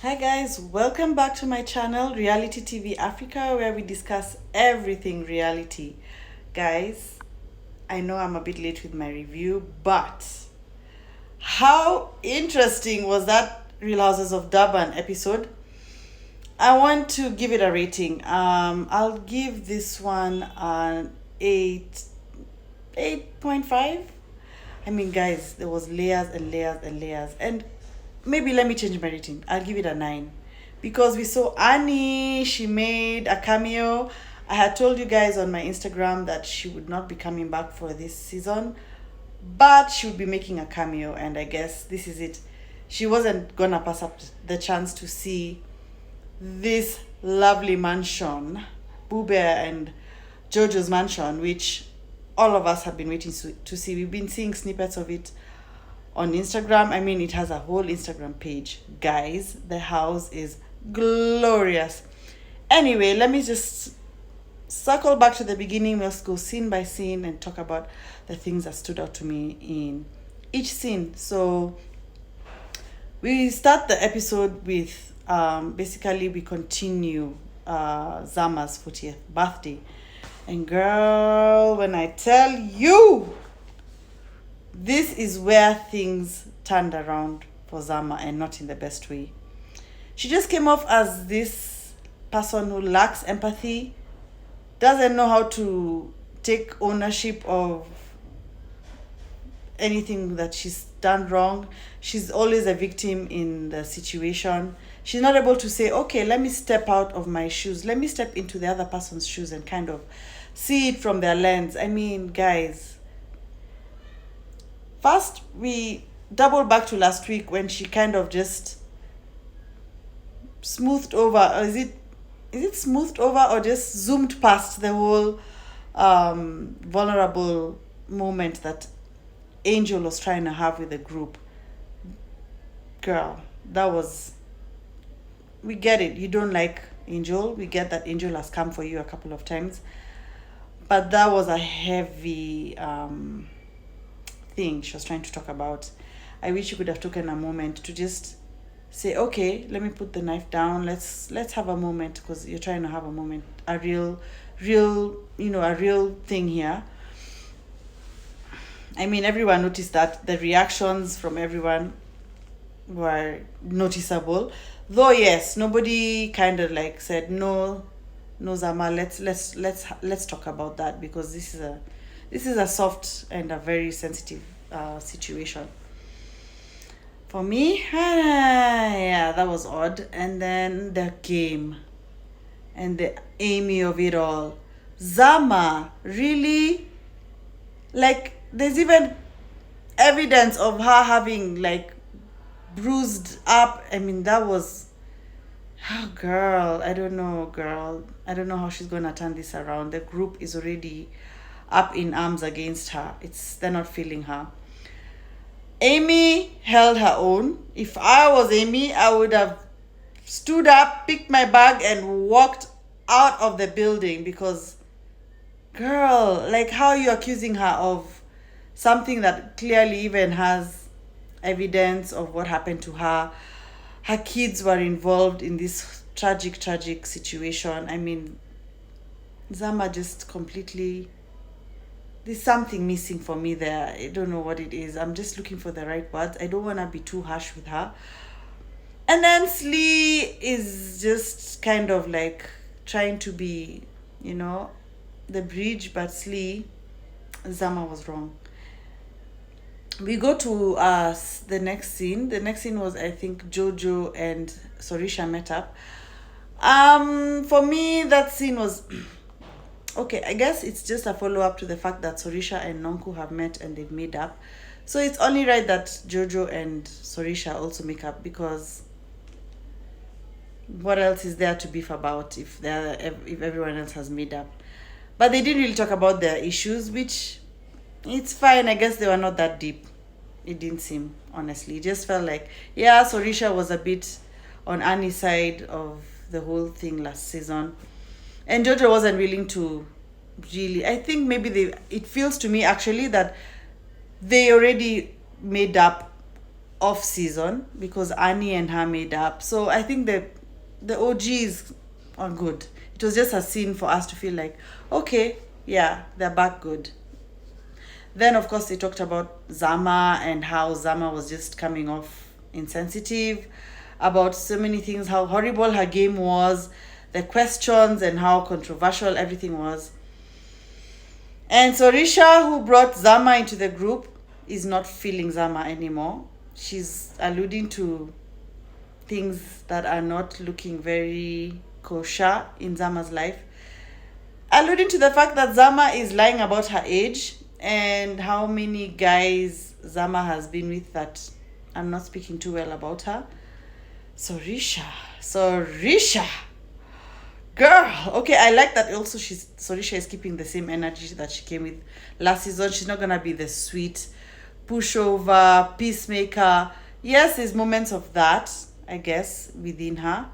Hi guys, welcome back to my channel Reality TV Africa, where we discuss everything reality. Guys, I know I'm a bit late with my review, but how interesting was that Real Houses of Durban episode? I want to give it a rating. I'll give this one an 8.5. I mean, guys, there was layers and layers and layers. And maybe let me change my rating. I'll give it a 9. Because we saw Annie, she made a cameo. I had told you guys on my Instagram that she would not be coming back for this season, but she would be making a cameo, and I guess this is it. She wasn't gonna pass up the chance to see this lovely mansion, Bube and Jojo's mansion, which all of us have been waiting to see. We've been seeing snippets of it on Instagram. I mean, it has a whole Instagram page. Guys, the house is glorious. Anyway, let me just circle back to the beginning. Let's go scene by scene and talk about the things that stood out to me in each scene. So we start the episode with basically we continue Zama's 40th birthday. And girl, when I tell you, this is where things turned around for Zama, and not in the best way. She just came off as this person who lacks empathy, doesn't know how to take ownership of anything that she's done wrong. She's always a victim in the situation. She's not able to say, okay, let me step out of my shoes. Let me step into the other person's shoes and kind of see it from their lens. I mean, guys, first we double back to last week when she kind of just smoothed over. Or is it smoothed over or just zoomed past the whole vulnerable moment that Angel was trying to have with the group? Girl, that was, we get it. You don't like Angel. We get that Angel has come for you a couple of times. But that was a heavy thing she was trying to talk about. I wish you could have taken a moment to just say, okay, let me put the knife down. Let's have a moment, because you're trying to have a moment, a real, a real thing here. I mean, everyone noticed that the reactions from everyone were noticeable. Though yes, nobody kind of like said no, Zama. Let's talk about that, because this is a soft and a very sensitive situation. For me, yeah, that was odd. And then the game and the Amy of it all. Zama, really? Like, there's even evidence of her having like bruised up. I mean, that was, oh, girl, I don't know, girl. I don't know how she's going to turn this around. The group is already up in arms against her. They're not feeling her. Amy held her own. If I was Amy, I would have stood up, picked my bag, and walked out of the building, because, girl, like, how are you accusing her of something that clearly even has evidence of what happened to her? Her kids were involved in this tragic situation. I mean, Zama just completely, there's something missing for me there. I don't know what it is. I'm just looking for the right words. I don't want to be too harsh with her. And then Slee is just kind of like trying to be, the bridge, but Zama was wrong. We go to the next scene. The next scene was, I think, JoJo and Sisha met up. For me, that scene was okay. I guess it's just a follow-up to the fact that Sisha and Nonku have met and they've made up. So it's only right that JoJo and Sisha also make up, because what else is there to beef about if everyone else has made up? But they didn't really talk about their issues, which, it's fine. I guess they were not that deep. It didn't seem, honestly. It just felt like, yeah, Sisha was a bit on Annie's side of the whole thing last season. And JoJo wasn't willing to really, I think maybe it feels to me actually that they already made up off season because Annie and her made up. So I think the OGs are good. It was just a scene for us to feel like, okay, yeah, they're back good. Then of course they talked about Zama and how Zama was just coming off insensitive about so many things, how horrible her game was, the questions and how controversial everything was. And so Risha, who brought Zama into the group, is not feeling Zama anymore. She's alluding to things that are not looking very kosher in Zama's life. Alluding to the fact that Zama is lying about her age and how many guys Zama has been with that I'm not speaking too well about her. So Risha. Girl, okay, I like that also Risha is keeping the same energy that she came with last season. She's not gonna be the sweet pushover, peacemaker. Yes, there's moments of that, I guess, within her.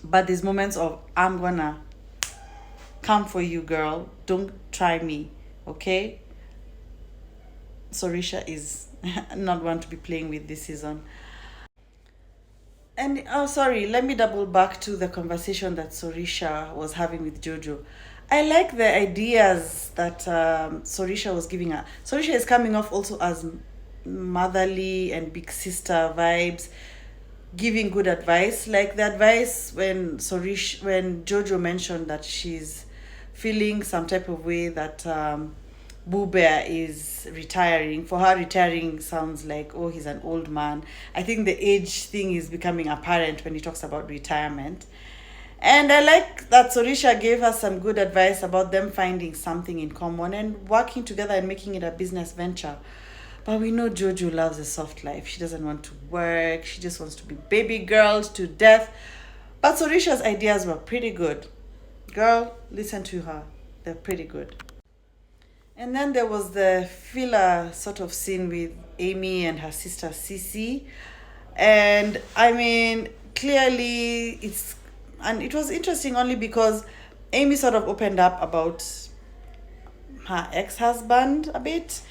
But there's moments of I'm gonna come for you, girl. Don't try me, okay? So Risha is not one to be playing with this season. And let me double back to the conversation that Sorisha was having with Jojo. I like the ideas that Sorisha was giving her. Sorisha is coming off also as motherly and big sister vibes, giving good advice. Like the advice when Jojo mentioned that she's feeling some type of way that Boo Bear is retiring. For her, retiring sounds like, oh, he's an old man. I think the age thing is becoming apparent when he talks about retirement. And I like that Sorisha gave us some good advice about them finding something in common and working together and making it a business venture. But we know Jojo loves a soft life. She doesn't want to work. She just wants to be baby girls to death. But Sorisha's ideas were pretty good. Girl, listen to her. They're pretty good. And then there was the filler sort of scene with Amy and her sister Sissy. And I mean, clearly it was interesting only because Amy sort of opened up about her ex-husband a bit.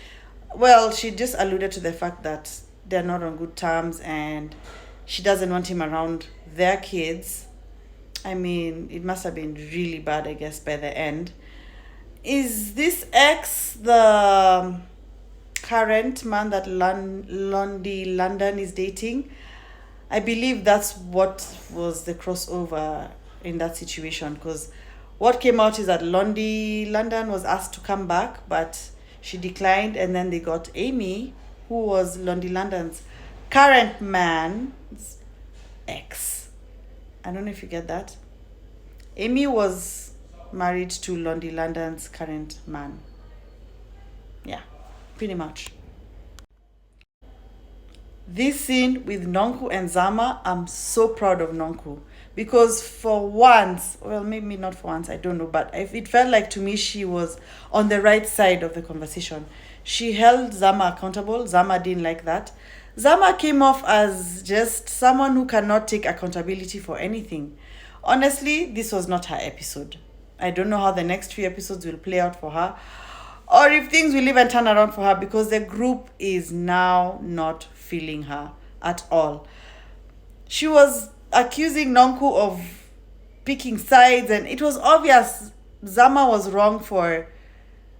Well, she just alluded to the fact that they're not on good terms and she doesn't want him around their kids. I mean, it must have been really bad, I guess, by the end. Is this ex the current man that Londi London is dating? I believe that's what was the crossover in that situation, because what came out is that Londi London was asked to come back, but she declined, and then they got Amy, who was Londi London's current man's ex. I don't know if you get that. Amy was married to Londi London's current man. Yeah, pretty much. This scene with Nonku and Zama, I'm so proud of Nonku. Because for once, well, maybe not for once, I don't know, but it felt like to me she was on the right side of the conversation. She held Zama accountable. Zama didn't like that. Zama came off as just someone who cannot take accountability for anything. Honestly, this was not her episode. I don't know how the next few episodes will play out for her, or if things will even turn around for her, because the group is now not feeling her at all. She was accusing Nonku of picking sides, and it was obvious Zama was wrong for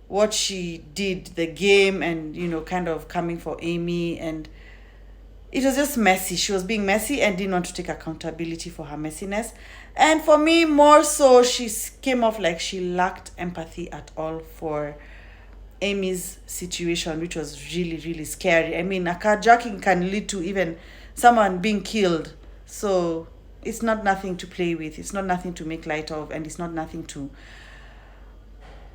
what she did, the game, and kind of coming for Amy, and it was just messy. She was being messy and didn't want to take accountability for her messiness. And for me, more so, she came off like she lacked empathy at all for Amy's situation, which was really, really scary. I mean, a carjacking can lead to even someone being killed. So it's not nothing to play with. It's not nothing to make light of. And it's not nothing to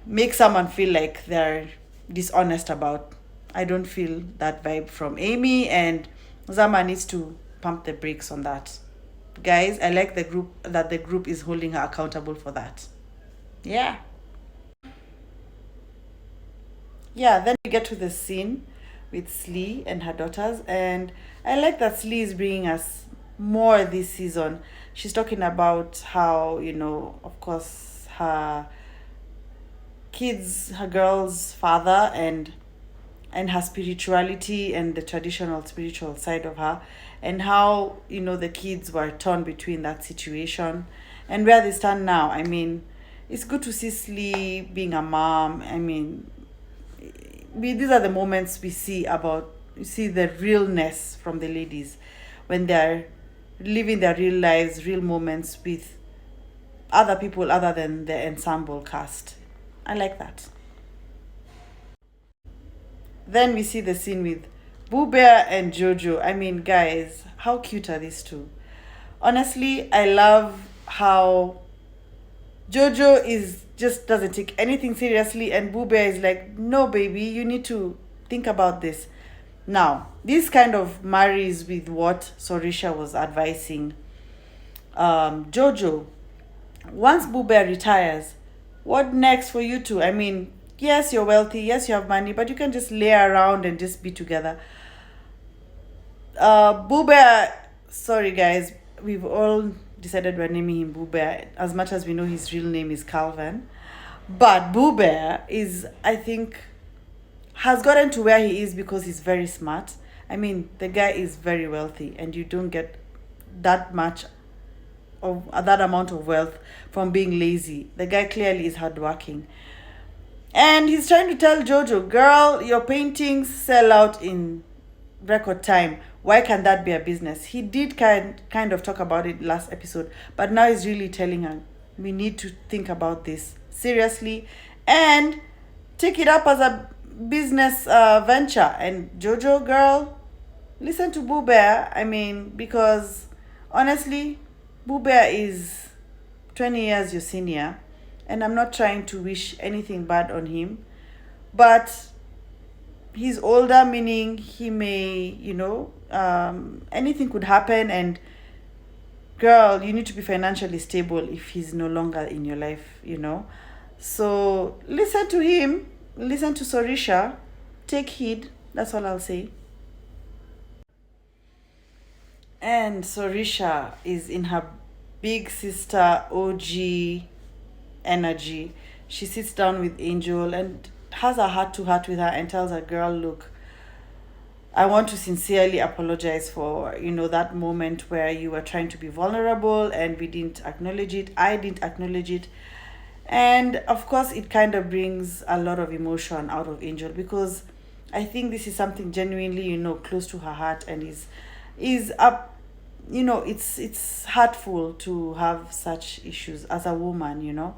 make someone feel like they're dishonest about. I don't feel that vibe from Amy, and Zama needs to pump the brakes on that. Guys, I like the group is holding her accountable for that. Yeah. Yeah, then we get to the scene with Slee and her daughters, and I like that Slee is bringing us more this season. She's talking about how, of course, her girl's father and and her spirituality and the traditional spiritual side of her, and how, the kids were torn between that situation and where they stand now. I mean, it's good to see Slee being a mom. I mean, these are the moments you see the realness from the ladies when they're living their real lives, real moments with other people other than the ensemble cast. I like that. Then we see the scene with Boo Bear and Jojo. I mean, guys, how cute are these two? Honestly, I love how Jojo is just doesn't take anything seriously, and Boo Bear is like, no, baby, you need to think about this. Now, this kind of marries with what Sorisha was advising Jojo. Once Boo Bear retires, what next for you two? I mean, yes, you're wealthy, yes, you have money, but you can just lay around and just be together. Boo Bear, sorry guys, we've all decided we're naming him Boo Bear, as much as we know his real name is Calvin. But Boo Bear is, I think, has gotten to where he is because he's very smart. I mean, the guy is very wealthy, and you don't get that much of that amount of wealth from being lazy. The guy clearly is hardworking. And he's trying to tell Jojo, girl, your paintings sell out in record time. Why can't that be a business? He did kind of talk about it last episode, but now he's really telling her, we need to think about this seriously and take it up as a business venture. And Jojo, girl, listen to Boo Bear. I mean, because honestly, Boo Bear is 20 years your senior, and I'm not trying to wish anything bad on him, but he's older, meaning he may, anything could happen. And girl, you need to be financially stable if he's no longer in your life. So listen to him, listen to Sorisha, take heed. That's all I'll say. And Sorisha is in her big sister OG energy. She sits down with Angel and has a heart to heart with her and tells her, girl, look, I want to sincerely apologize for, that moment where you were trying to be vulnerable and we didn't acknowledge it. I didn't acknowledge it. And of course, it kind of brings a lot of emotion out of Angel, because I think this is something genuinely, close to her heart, and is up, it's hurtful to have such issues as a woman.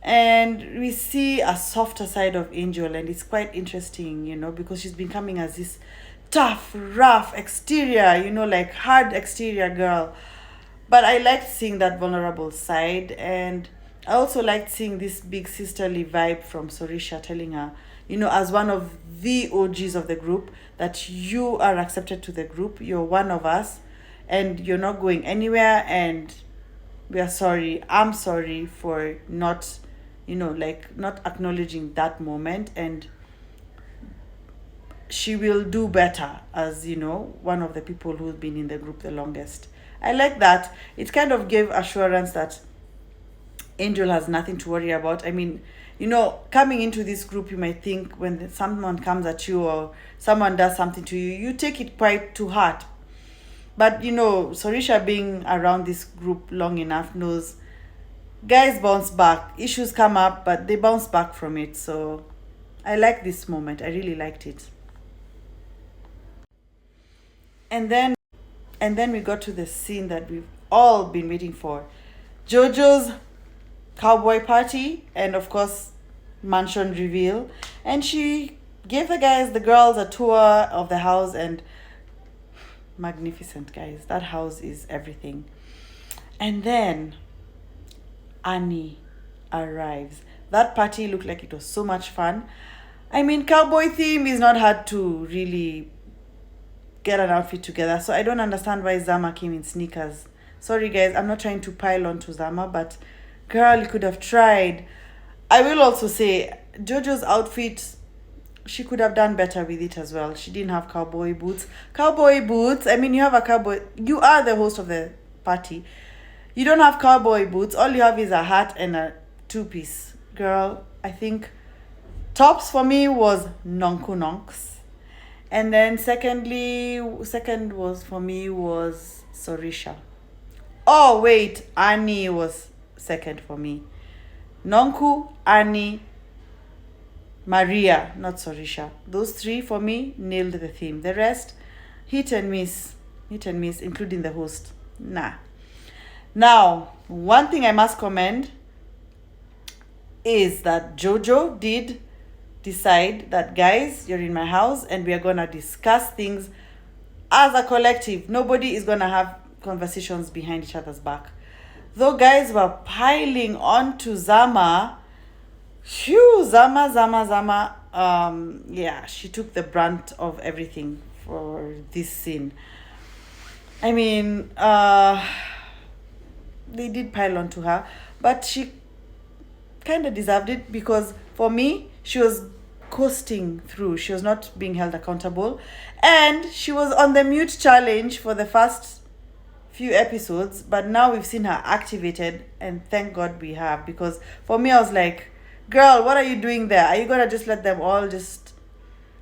And we see a softer side of Angel, and it's quite interesting, because she's been coming as this tough, rough exterior, like hard exterior girl. But I liked seeing that vulnerable side, and I also liked seeing this big sisterly vibe from Sorisha telling her, as one of the OGs of the group, that you are accepted to the group, you're one of us, and you're not going anywhere, and we are sorry. I'm sorry for not not acknowledging that moment, and she will do better as, one of the people who's been in the group the longest. I like that. It kind of gave assurance that Angel has nothing to worry about. I mean, coming into this group, you might think when someone comes at you or someone does something to you, you take it quite to heart. But, Sorisha being around this group long enough knows guys bounce back. Issues come up, but they bounce back from it. So I like this moment. I really liked it. And then we got to the scene that we've all been waiting for. JoJo's cowboy party, and of course, mansion reveal. And she gave the girls a tour of the house, and magnificent, guys. That house is everything. And then Annie arrives. That party looked like it was so much fun. I mean, cowboy theme is not hard to really get an outfit together. So I don't understand why Zama came in sneakers. Sorry, guys. I'm not trying to pile on to Zama, but girl, you could have tried. I will also say JoJo's outfit, she could have done better with it as well. She didn't have cowboy boots. Cowboy boots, I mean, you have a cowboy. You are the host of the party. You don't have cowboy boots. All you have is a hat and a two-piece. Girl, I think Tops for me was Nonku Nonks. And then second was for me was Sorisha. Oh wait, Annie was second for me. Nonku, Annie, Maria, not Sorisha. Those three for me nailed the theme. The rest, hit and miss, including the host. Nah. Now, one thing I must commend is that JoJo did decide that, guys, you're in my house and we are gonna discuss things as a collective. Nobody is gonna have conversations behind each other's back. Though guys were piling on to Zama, Zama, yeah, she took the brunt of everything for this scene. I mean, they did pile on to her, but she kind of deserved it, because for me, she was coasting through. She was not being held accountable, and she was on the mute challenge for the first few episodes, but now we've seen her activated, and thank God we have, because for me, I was like, girl, what are you doing there? Are you gonna just let them all just,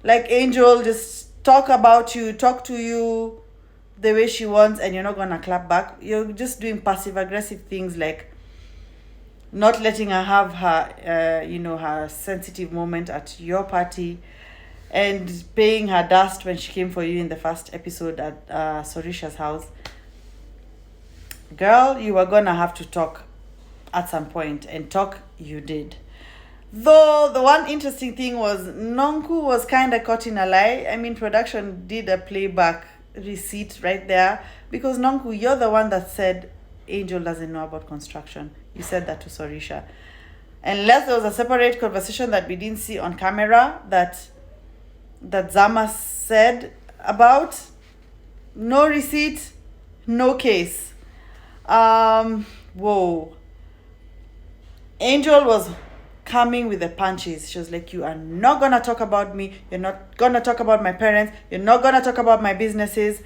like Angel, just talk to you the way she wants, and you're not gonna clap back? You're just doing passive aggressive things, like not letting her have her her sensitive moment at your party, and paying her dust when she came for you in the first episode at Sorisha's house. Girl, you were gonna have to talk at some point, and talk you did. Though the one interesting thing was Nonku was kind of caught in a lie. I mean, production did a playback receipt right there, because Nonku, you're the one that said Angel doesn't know about construction. You said that to Sorisha. Unless there was a separate conversation that we didn't see on camera that Zama said about, no receipt, no case. Whoa. Angel was coming with the punches. She was like, you are not gonna talk about me, you're not gonna talk about my parents, you're not gonna talk about my businesses.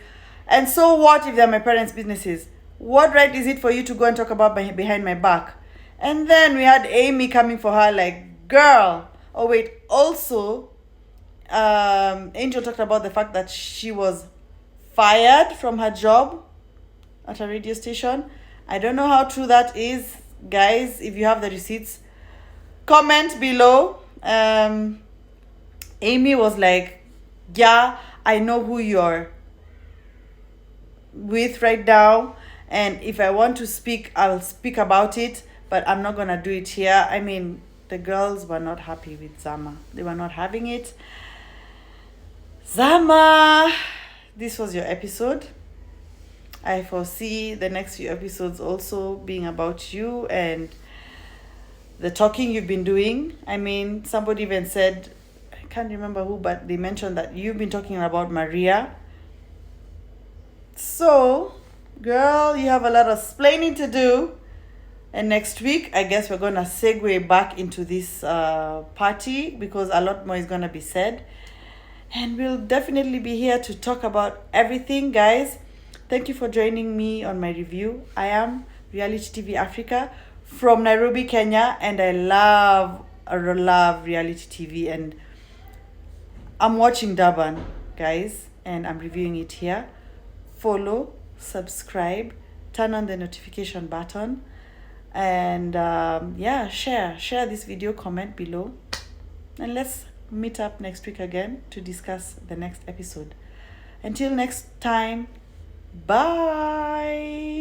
And so what if they're my parents' businesses? What right is it for you to go and talk about behind my back? And then we had Amy coming for her like, girl. Oh wait, also Angel talked about the fact that she was fired from her job at a radio station. I don't know how true that is. Guys, if you have the receipts, comment below. Amy was like, yeah, I know who you're with right now, and if I want to speak, I'll speak about it, but I'm not gonna do it here. I mean, the girls were not happy with Zama. They were not having it. Zama, this was your episode. I foresee the next few episodes also being about you and the talking you've been doing. I mean, somebody even said, I can't remember who, but they mentioned that you've been talking about Maria. So, girl, you have a lot of splaining to do. And next week, I guess we're going to segue back into this party, because a lot more is going to be said. And we'll definitely be here to talk about everything, guys. Thank you for joining me on my review. I am Reality TV Africa from Nairobi, Kenya, and I love reality TV. And I'm watching Durban, guys, and I'm reviewing it here. Follow, subscribe, turn on the notification button, and yeah, share this video, comment below, and let's meet up next week again to discuss the next episode. Until next time, bye.